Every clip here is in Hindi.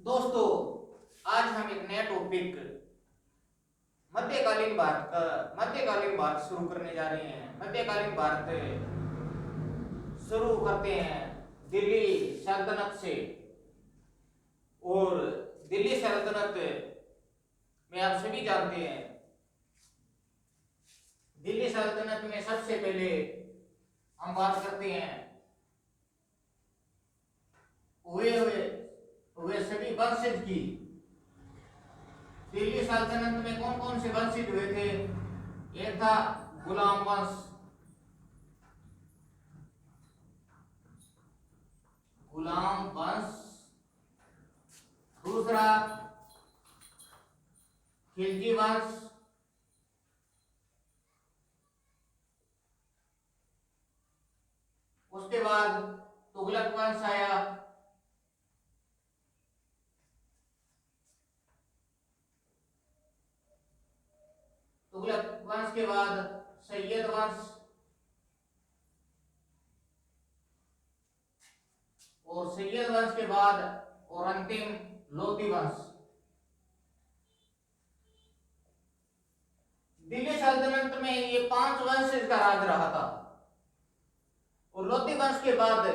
दोस्तों, आज हम एक नया टॉपिक मध्यकालीन भारत शुरू करने जा रहे हैं। मध्यकालीन भारत शुरू करते हैं दिल्ली सल्तनत से। और दिल्ली सल्तनत में आप सभी जानते हैं, दिल्ली सल्तनत में सबसे पहले हम बात करते हैं हुए हुए हुए सभी वंशज की। दिल्ली सल्तनत में कौन कौन से वंशज हुए थे? एक था गुलाम वंश, दूसरा खिलजी वंश, उसके बाद तुगलक वंश आया, तुगलक वंश के बाद सैयद वंश, और सैयद वंश के बाद और अंतिम लोधी वंश। दिल्ली सल्तनत में ये 5 वंश का राज रहा था। और लोधी वंश के बाद,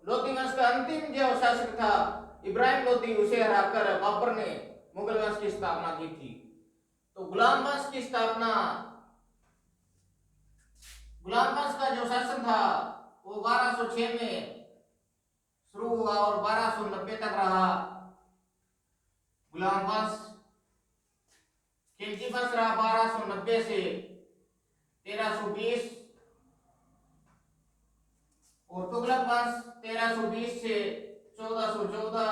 लोधी वंश का अंतिम जो शासक था इब्राहिम लोधी, उसे हराकर बाबर ने मुगल वंश की स्थापना की थी। तो गुलाम वंश की स्थापना, गुलाम वंश का जो शासन था वो 1206 में शुरू हुआ और 1290 तक रहा गुलाम वंश। खिलजी वंश रहा 1290 से 1320, और तुगलक वंश 1320 से 1414,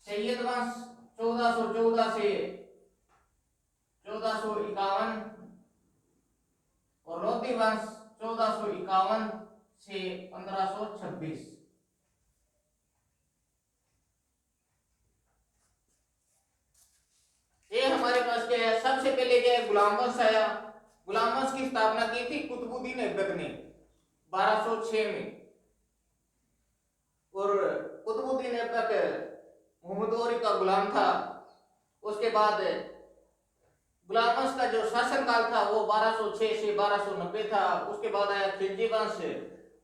सैयद वंश 1414 से 1451, और लोधी वंश 1451 से 1526। ये हमारे पास क्या है? सबसे पहले क्या है? गुलाम वंश आया। गुलाम वंश की स्थापना की थी कुतुबुद्दीन ऐबक ने 1206 में। और कुतुबुद्दीन ऐबक मोहम्मद गौरी का गुलाम था। उसके बाद गुलाम वंश का जो शासन काल था वो 1206 से 1290 था। उसके बाद आया खिलजी वंश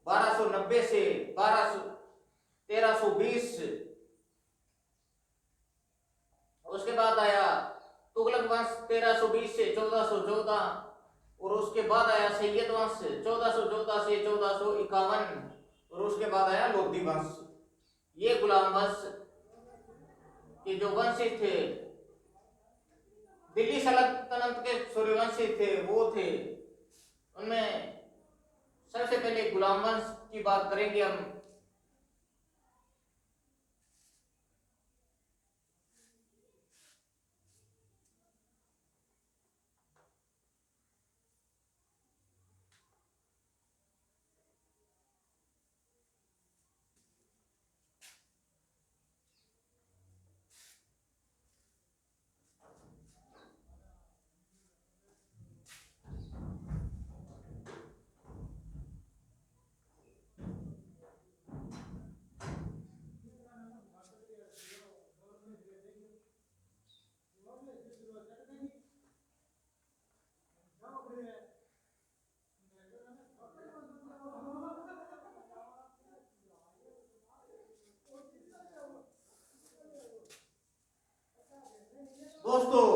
1290 से 1320। उसके बाद आया तुगलक वंश 1320 से 1414, और उसके बाद आया सैयद वंश 1414 से 1451, और उसके बाद आया लोधी वंश। ये गुलाम वंश के जो वंशी थे, दिल्ली सल्तनत के सूर्यवंशी थे, वो थे। उनमें सबसे पहले गुलाम वंश की बात करेंगे हम। दोस्तों,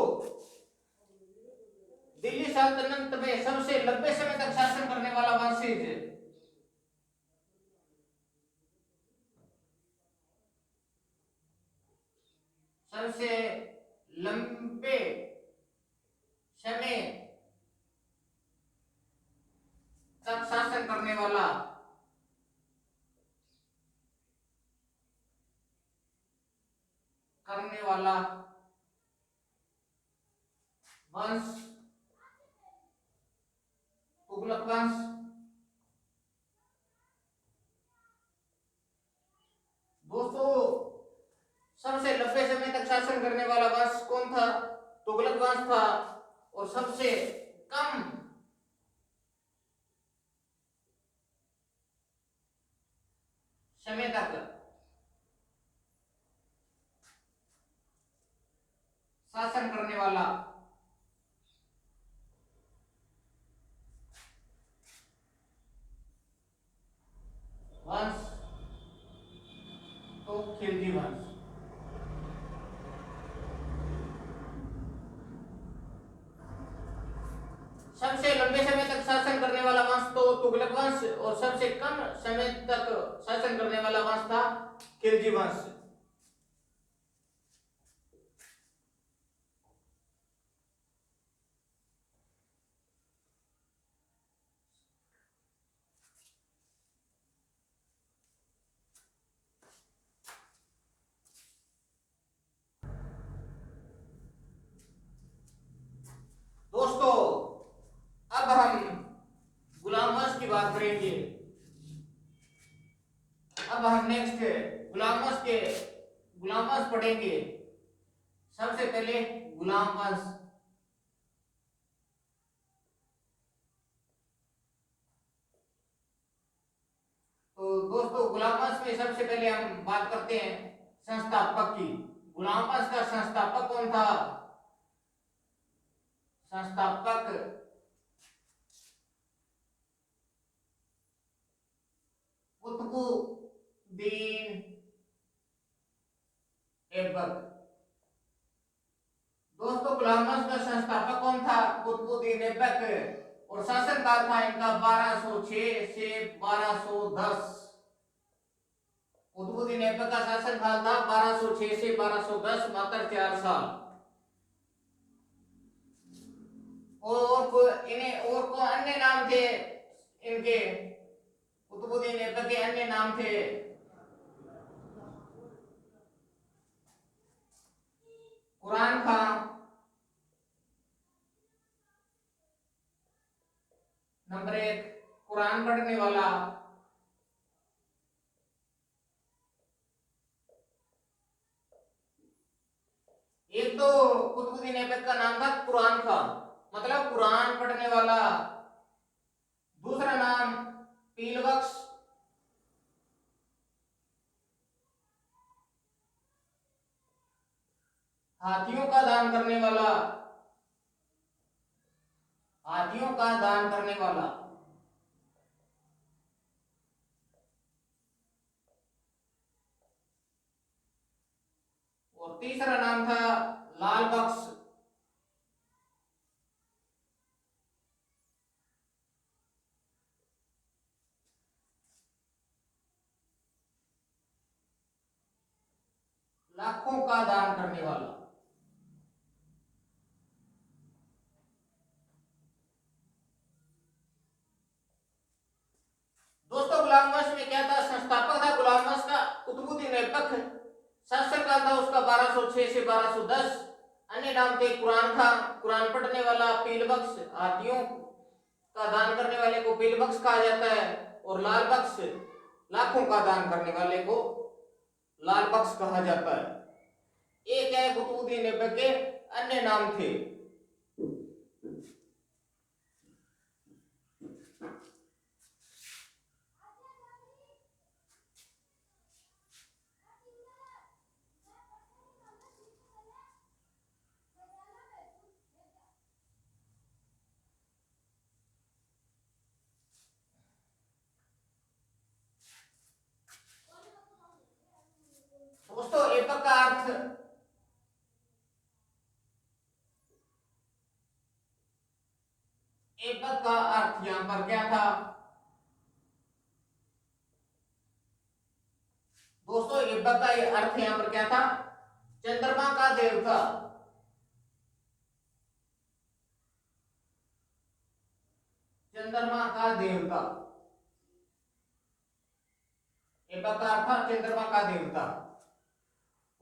दिल्ली सल्तनत में सबसे लंबे समय तक शासन करने वाला वंशज, सबसे लंबे समय तक शासन करने वाला वंश तुगलक वंश। दोस्तों, सबसे लंबे समय तक शासन करने वाला वंश कौन था? तुगलक वंश था। और सबसे कम समय तक शासन करने वाला। वंश तो खिलजी वंश। सबसे लंबे समय तक शासन करने वाला वंश तो तुगलक वंश, और सबसे कम समय तक शासन करने वाला वंश था खिलजी वंश। दोस्तों अब हम गुलाम वंश की बात करेंगे। अब हम नेक्स्ट गुलाम वंश पढ़ेंगे। सबसे पहले गुलाम वंश। तो दोस्तों गुलाम वंश में सबसे पहले हम बात करते हैं संस्थापक की। गुलाम वंश का संस्थापक कौन था? संस्थापक कुतुबुद्दीन ऐबक। दोस्तों गुलाम वंश का संस्थापक कौन था? कुतुबुद्दीन ऐबक। और शासनकाल था इनका 1206 से 1210। कुतुबुद्दीन ऐबक का शासनकाल था 1206 से 1210, मात्र 4 साल। और इन्हें और को अन्य नाम थे इनके, कुतुबुद्दीन ऐबक के अन्य नाम थे कुरान खां, नंबर 1 कुरान पढ़ने वाला। एक तो कुतुबुद्दीन ऐबक का नाम था कुरान खां, मतलब कुरान पढ़ने वाला। दूसरा नाम पीलबख्श, हाथियों का दान करने वाला। हाथियों का दान करने वाला। और तीसरा नाम था लाल बख्श। लाखों का दान करने वाला। दोस्तों गुलाम वंश में क्या था? संस्थापक था गुलाम वंश का कुतुबुद्दीन ऐबक। शासनकाल था उसका 1206 से 1210। अन्य नाम थे कुरान खां, कुरान पढ़ने वाला, पीलबख्श, हाथियों का दान करने वाले को पीलबख्श कहा जाता है, और लाल बख्श, लाखों का दान करने वाले को लाल बख्श कहा जाता है। एक है कुतुबुद्दीन ऐबक के अन्य नाम थे। दोस्तों ऐबक का अर्थ ऐबक का अर्थ यहां पर क्या था? दोस्तों ऐबक का अर्थ यहां पर क्या था? चंद्रमा का देवता। चंद्रमा का देवता। ऐबक का अर्थ था चंद्रमा का देवता।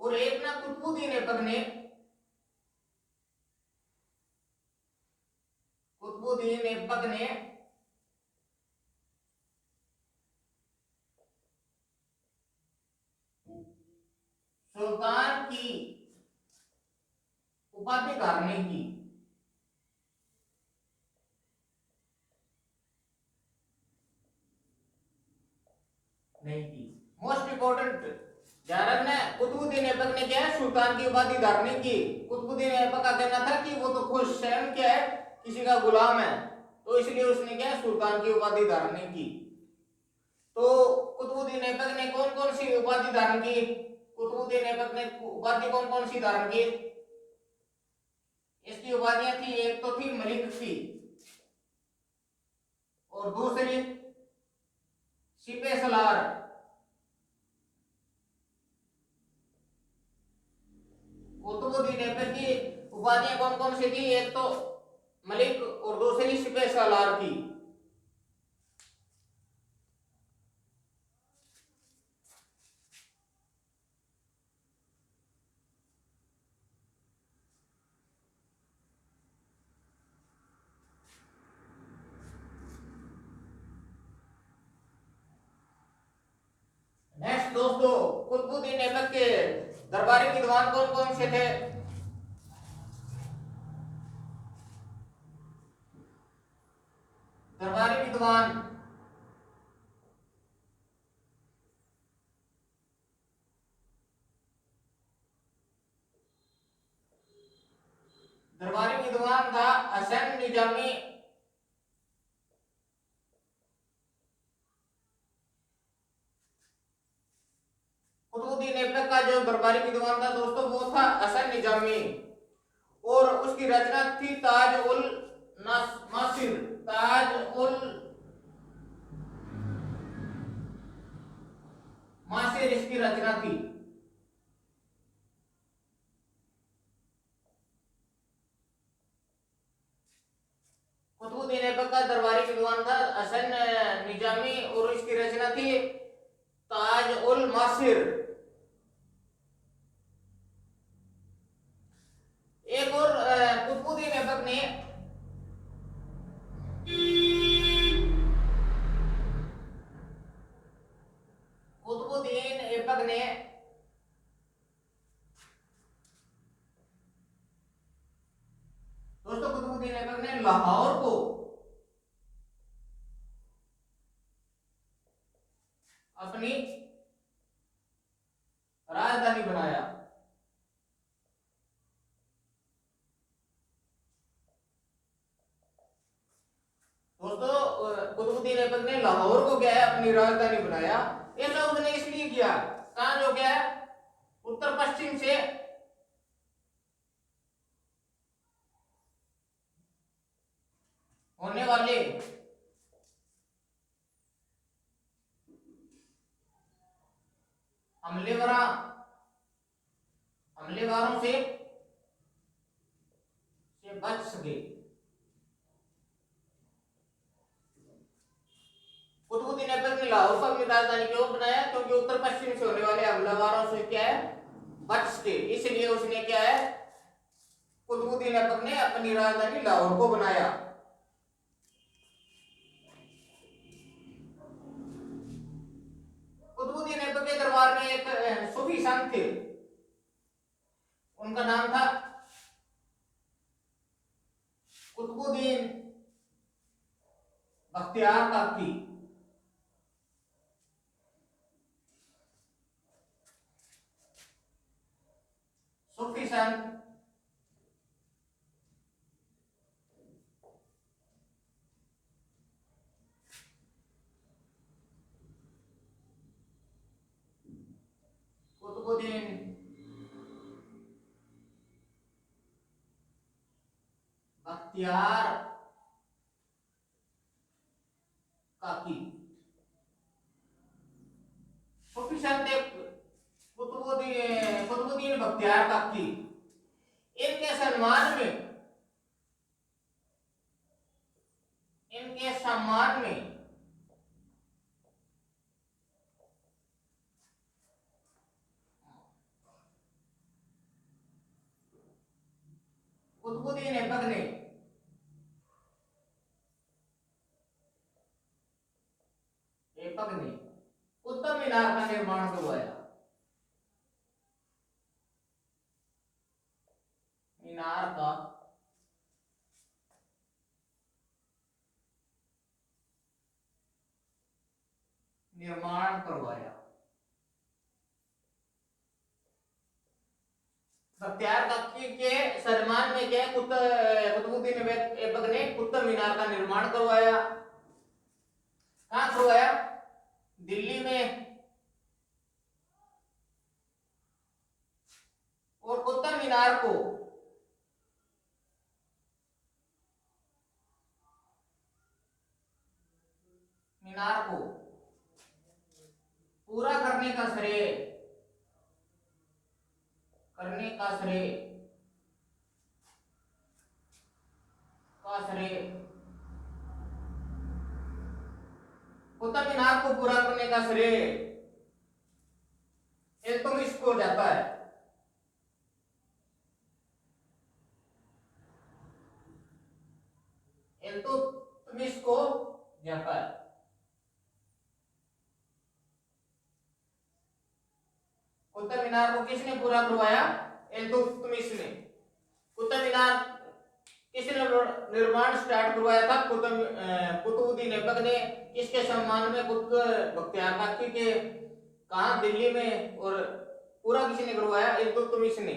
और एक ना कुतुबुद्दीन ऐबक ने सुल्तान की उपाधि धारण की। नहीं की। मोस्ट इंपोर्टेंट जारक ने कुतुबुद्दीन ऐबक ने क्या है, सुल्तान की उपाधि धारण की। कुतुबुद्दीन ऐबक का कहना था कि वो तो खुद स्वयं क्या है, किसी का गुलाम है, तो इसलिए उसने क्या है, सुल्तान की उपाधि धारण की। तो कुतुबुद्दीन ऐबक ने कौन कौन सी उपाधि धारण की? कुतुबुद्दीन ऐबक ने उपाधि कौन कौन सी धारण की? इसकी उपाधियां थी, एक तो थी मलिक की, और दूसरी सिपे सलार। कुतुबुद्दीन ऐबक की उपाधियां कौन कौन सी थी? एक तो मलिक और दूसरी सिपे सलार थी। नेक्स्ट दोस्तों, कुतुबुद्दीन ऐबक के दरबारी विद्वान कौन कौन से थे? दरबारी विद्वान, दरबारी विद्वान था हसन निजामी। कुतुबुद्दीन ऐबक का जो दरबारी विद्वान था दोस्तों, वो था हसन निजामी, और उसकी रचना थी ताज उल मासिर। ताज उल मासिर इसकी रचना थी। कुतुबुद्दीन ऐबक का दरबारी विद्वान था हसन निजामी, और इसकी रचना थी ताज उल मासिर। एक और कुतुबुद्दीन ऐबक ने कुतुबुद्दीन ऐबक ने दोस्तों, कुतुबुद्दीन ऐबक ने लाहौर को अपनी राजधानी बनाया। दोस्तों, कुतुबुद्दीन ऐबक ने लाहौर को क्या है, अपनी राजधानी बनाया। ऐसा उसने इसलिए किया, कहा जो क्या है, उत्तर पश्चिम से होने वाले हमलेवारों से बच सके। कुतुबुद्दीन ऐबक ने लाहौर को अपनी राजधानी क्यों बनाया? क्योंकि उत्तर पश्चिम से होने वाले हमलावरों से क्या है, बच सके। इसलिए उसने क्या है, कुतुबुद्दीन ऐबक ने अपनी राजधानी लाहौर को बनाया। कुतुबुद्दीन ऐबक के दरबार में एक सूफी संत थे, उनका नाम था कुतुबुद्दीन बख्तियार काकी। सूफी संत कुतुबुद्दीन बख्तियार काकी, सूफी संत कुतुबुद्दीन बख्तियार काकी, इनके सम्मान में इनके सम्मान में कुतुबुद्दीन ऐबक ने कुतुब मीनार का निर्माण करवाया। मीनार का निर्माण करवाया। बख्तियार काकी के सम्मान में क्या कुतुबुद्दीन ऐबक ने कुतुब मीनार का निर्माण करवाया। कहाँ करवाया? दिल्ली में। और कुतुब मीनार को पूरा करने का श्रेय कुतुब मीनार को पूरा करने का श्रेय इल्तुतमिश को जाता है। इल्तुतमिश को जाता है। कुतुब मीनार को किसने पूरा करवाया? इल्तुतमिश ने। कुतुब मीनार किसने निर्माण स्टार्ट करवाया था? कुतुबुद्दीन ऐबक ने। किसके सम्मान में? बख्तियार काकी के। कहा? दिल्ली में। और पूरा किसने करवाया? इल्तुतमिश ने।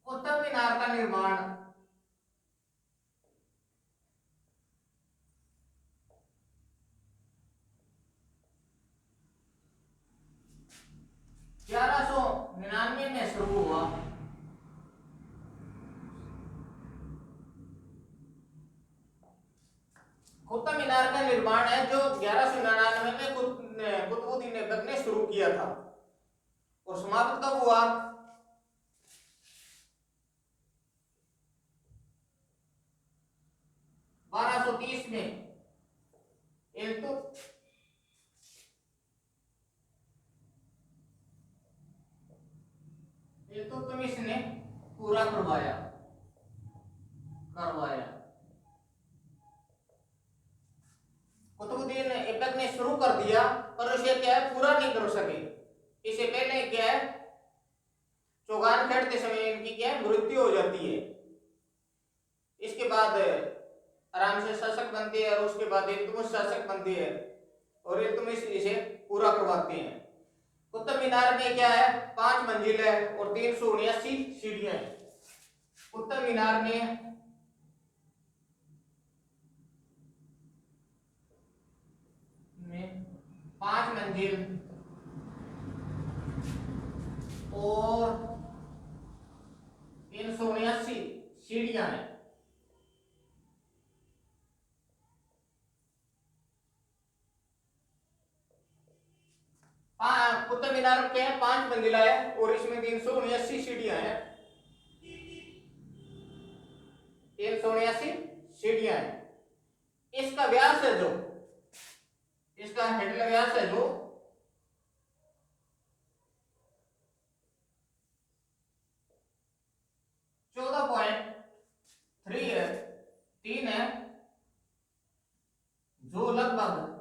कुतुब मीनार का निर्माण ग्यारह सौ 99 में शुरू हुआ। कुतुब मीनार का निर्माण है जो 1199 में कुतुबुद्दीन ऐबक ने शुरू किया था। और समाप्त कब हुआ? 1230 में इल्तुतमिश ने पूरा करवाया। कुतुबुद्दीन ऐबक ने शुरू कर दिया पर उसे क्या है, पूरा नहीं कर सके। इससे पहले क्या है, चौगान खेड़ते समय इनकी क्या है, मृत्यु हो जाती है। इसके बाद आराम से शासक बनते हैं और उसके बाद इल्तुतमिश शासक बनते हैं और इल्तुतमिश इसे पूरा करवाते हैं। कुतुब मीनार में क्या है, 5 मंजिल है और 379 सीढ़ियां हैं। कुतुब मीनार में 5 मंजिल और 379 सीढ़ियां हैं। कुतुब मीनार के 5 मंजिला है और इसमें 379 सीढ़ियां हैं। 379 सीढ़ियां हैं। इसका व्यास है जो, इसका हेड व्यास है जो 14.3 है, 3 है, जो लगभग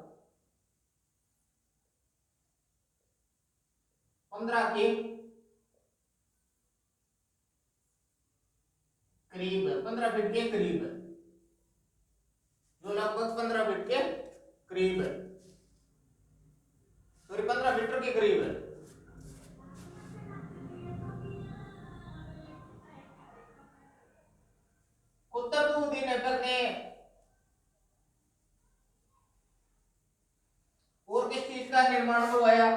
15 के करीब है, 15 फीट के करीब है, जो लगभग 15 फीट के करीब है, सॉरी 15 मीटर के करीब है। कुतुबुद्दीन ऐबक ने और किस चीज का निर्माण करवाया?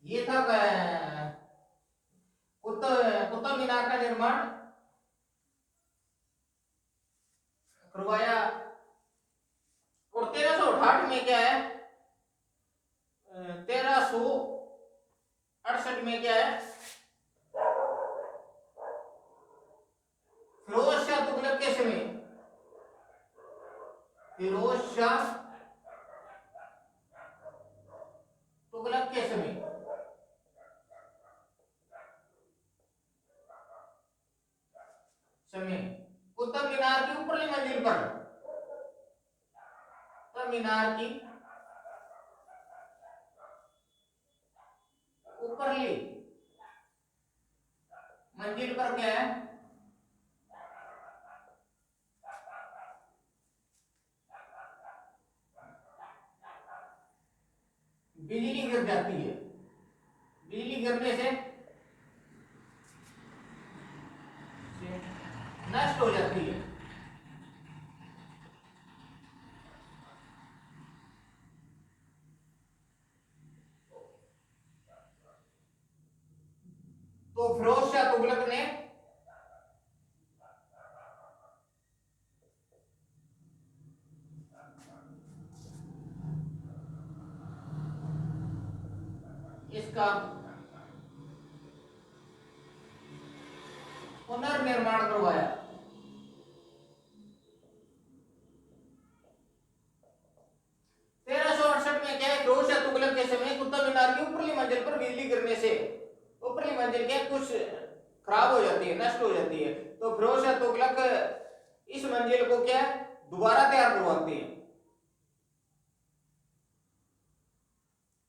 ये था कुतुब मीनार का निर्माण करवाया। और 1368 में क्या है, 1368 में क्या है, फिरोज शाह तुगलक के समय के समय समय कुतुब मीनार की ऊपरली मंजिल पर, कुतुब मीनार की ऊपरली मंजिल पर क्या है? बिजली गिर जाती है। बिजली गिरने से नष्ट हो जाती है। तो फिरोज शाह तुगलक ने इसका पुनर्निर्माण करवाया। 1368 में क्या है, फिरोज शाह तुगलक के समय कुतुब मीनार की ऊपरली मंजिल पर बिजली गिरने से ऊपरली मंजिल क्या कुछ खराब हो जाती है, नष्ट हो जाती है। तो फिरोज शाह तुगलक इस मंजिल को क्या दोबारा तैयार करवाते हैं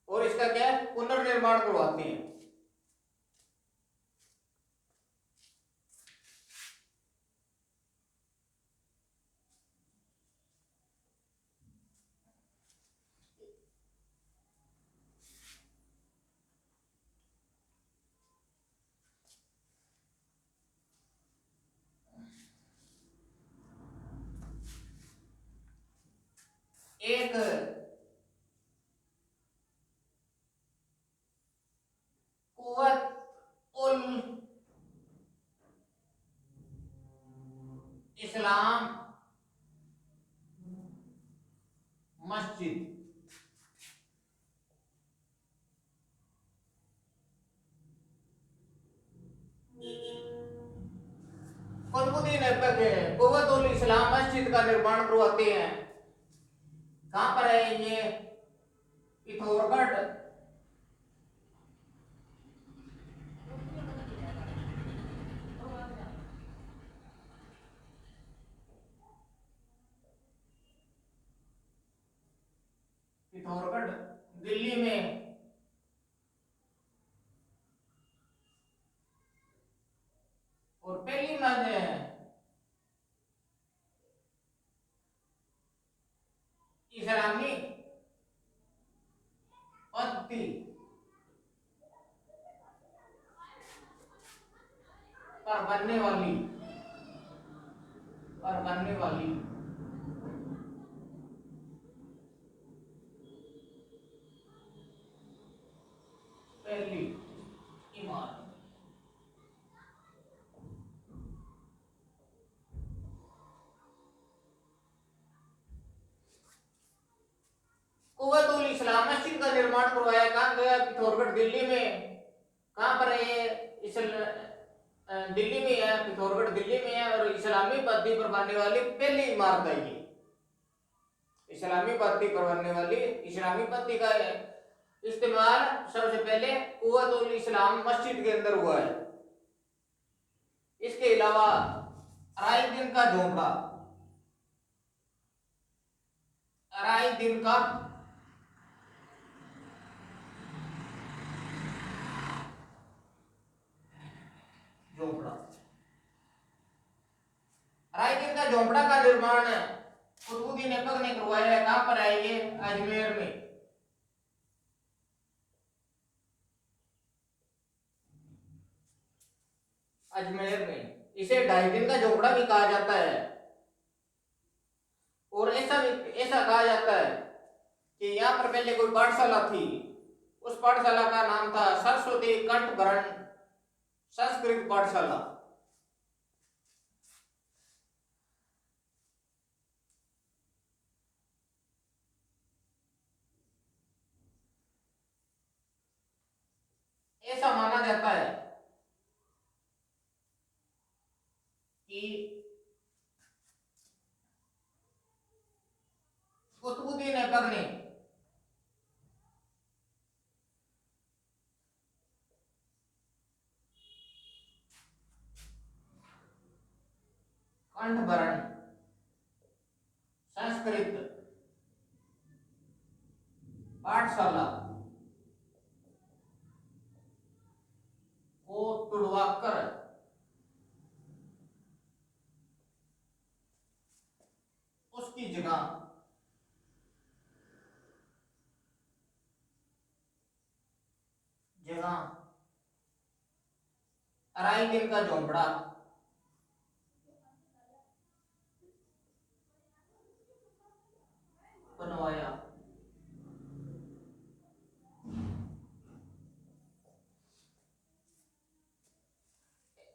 और इसका क्या पुनर्निर्माण करवाते हैं। एक कुव्वत उल इस्लाम मस्जिद, कुतुबुद्दीन ऐबक कुव्वत उल इस्लाम मस्जिद का निर्माण करवाते हैं। कहां पर है ये? पिथौरगढ़, पिथौरगढ़ दिल्ली में। और पहली इस्लामी पद्धति पर बनने वाली पहली इमारत। कुव्वत उल इस्लाम मस्जिद का निर्माण करवाया। कहां गया? पिथौरगढ़ दिल्ली में। कहां पर है ये? दिल्ली में है, पिथौरगढ़ दिल्ली में है। और इस्लामी पद्धति पर बनने वाली पहली इमारत है ये। इस्लामी पद्धति पर बनने वाली, इस्लामी पद्धति का इस्तेमाल सबसे पहले कुव्वत उल इस्लाम मस्जिद के अंदर हुआ है। इसके अलावा अराई दिन का झोंपड़ा, अराई दिन का झोंपड़ा, अराई दिन का झोंपड़ा का निर्माण कुतुबुद्दीन ऐबक ने करवाया है। कहां पर है ये? अजमेर में। अजमेर में इसे 2.5 दिन का झोंपड़ा भी कहा जाता है। और ऐसा कहा जाता है कि यहाँ पर पहले कोई पाठशाला थी। उस पाठशाला का नाम था सरस्वती कंठभरण संस्कृत पाठशाला। ऐसा माना जाता है कि कुतुबुद्दीन ऐबक ने कंठभरण संस्कृत पाठशाला को तुड़वाकर उसकी जगह अराई दिन का झोंपड़ा बनवाया।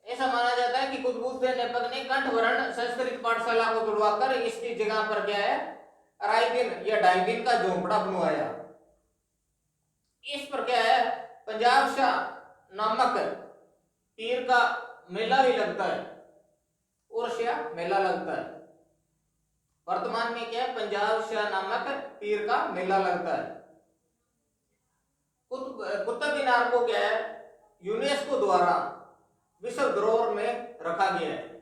ऐसा माना जाता है कि कुतुबुद्दीन ऐबक ने कंठभरण संस्कृत पाठशाला को तुड़वाकर इसकी जगह पर क्या है अराई दिन या 2.5 दिन का झोंपड़ा बनवाया। इस पर क्या है पंजाब शाह नामक पीर का मेला भी लगता है, उर्स या मेला लगता है। वर्तमान में क्या है पंजाब शाह नामक पीर का मेला लगता है। कुतुब मीनार को क्या है यूनेस्को द्वारा विश्व धरोहर में रखा गया है।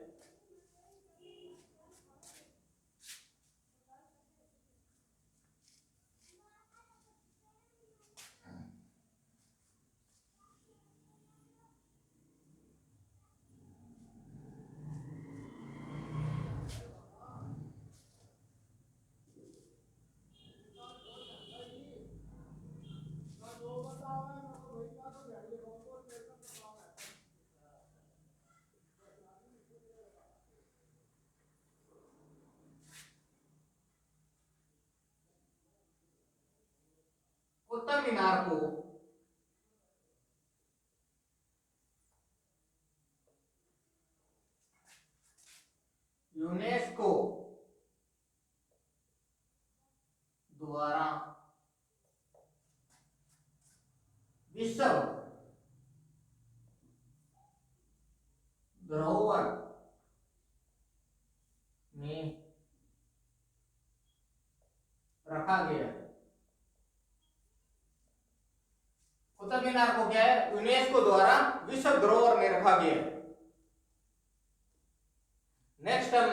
कुतुब मीनार को यूनेस्को द्वारा विश्व धरोहर में रखा गया है। कुतुब मीनार को क्या है यूनेस्को द्वारा विश्व धरोहर में रखा गया है। नेक्स्ट हम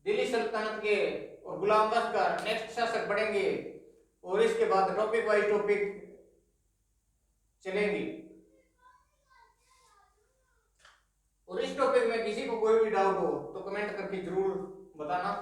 दिल्ली सल्तनत के और गुलाम बख्श का नेक्स्ट शासक पढ़ेंगे और इसके बाद टॉपिक वाइज टॉपिक चलेंगे। और इस टॉपिक में किसी को कोई भी डाउट हो तो कमेंट करके जरूर बताना।